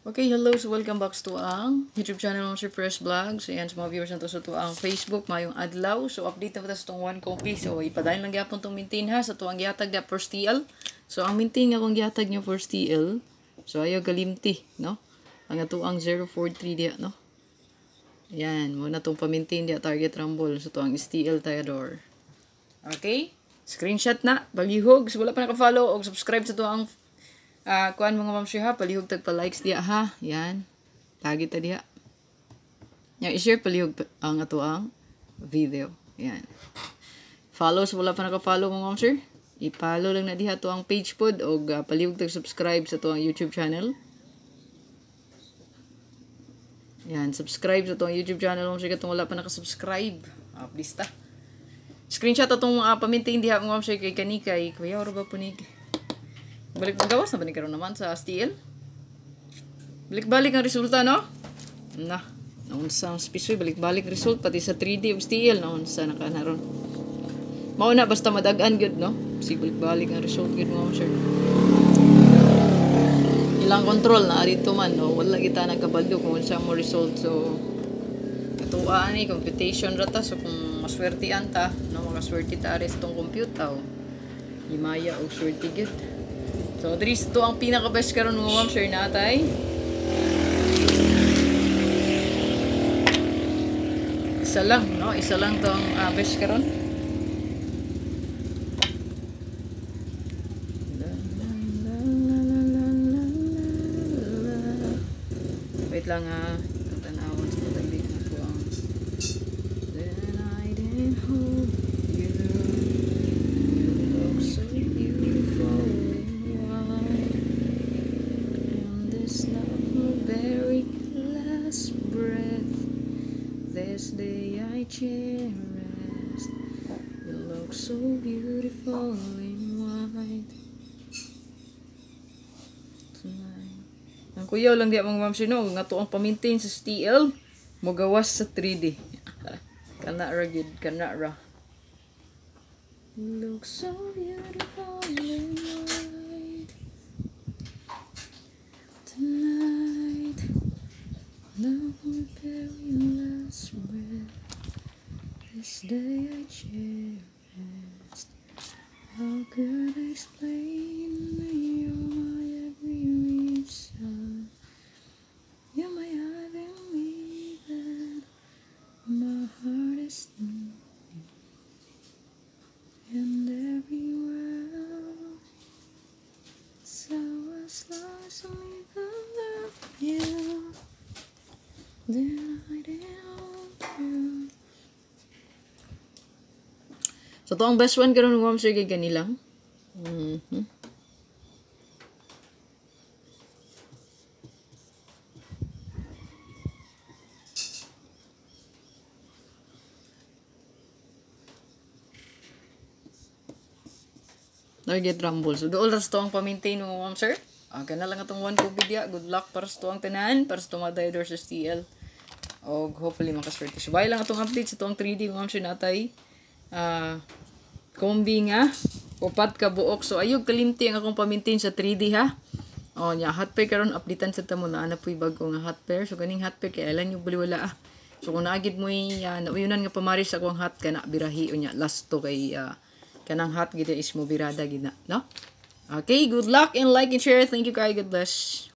Okay, hello. So, welcome back to ang YouTube channel mo si Fresh Vlog. So, yan, sa mga viewers na to sa ang Facebook, mayong adlaw. So, update na ba sa itong 1 copy. So, ipadayon lang gyapon itong maintain ha. Sa itong gihatag na first TL. So, ang maintain nga kung gihatag nyo first TL. So, ayaw galimti, no? Ang ito ang 043 diya, no? Yan, muna itong pamintain diya target rumble. So, ito ang STL Theodore. Okay? Screenshot na. Balihog. So, wala pa naka-follow o subscribe sa ito ang kuan mga ma'am ha, palihog tagpa-likes diya ha. Yan. Tagi ta diya. Yang i-share palihog ang ato ang video. Yan. Follow sa wala pa naka-follow mga ma'am sir. I-follow lang na diha to ang page pod o palihog tag-subscribe sa to ang YouTube channel. Yan, subscribe sa to ang YouTube channel ma'am sir katong wala pa naka-subscribe. Please ta. Screenshot atong pamintain diha mga ma'am sir kay kanikay. Kuya oro ba punig? Balik magawas na ba ni karon naman sa STL? Balik-balik ang resulta, no? Naunsa ang spisoy, balik-balik result pati sa 3D of STL naunsa na ka naron. Mao na basta madagan good, no? Si balik-balik ang result good mo, sir. Ilang control na dito man, no? Wala kita nagkabalo kung unsa mo result. So katuwaan ni computation rata, so kung maswertian ta, no, makaswerte ta res tong computer. Himaya og swerte good. So, dito to ang pinaka-best karon mga ma'am sir natay. Isa lang, no? Isa lang to ang best karon. Wait lang ha. Tanawon sa tabi na ko ang Then I didn't hold you. You look so beautiful. Very last breath, this day I cherished. You look so beautiful in white tonight. Ang kuyaw lang diya mga ma'am sino, nga to ang pamintain sa STL, magawas sa 3D. Kana gid, kana ra. You look so beautiful in white tonight. Now my very last breath, this day I cherished. How could I explain you're my every reason? You're my every reason. My heart is new and everywhere. So as long as we love you, then I don't you. So, to ang best one karon ng ma'am sir kay ganilang. Target rumble. So, doon ras to ang pamintain ng ma'am sir. Kana lang atong 1 COVID ya. Good luck para sa to ang tanan, para sa to mga divers sa STL. O hopefully makaswerte. So, bye lang atong update sa to ang 3D ma'am sir natay. Kombi nga. Upat ka buok. So, ayog kalimti ang akong pamintain sa 3D ha. O, nya, hot pair karon updatean sa tamo na anak po'y bago nga hot pair. So, ganing hot pair kaya alam yung baliwala ah. So, kung naagid mo nauyunan nga pamaris akong hot ka na birahi o nya. Last to kay kanang hot gida is mo birada gina. No? Okay, good luck and like and share. Thank you guys. God bless.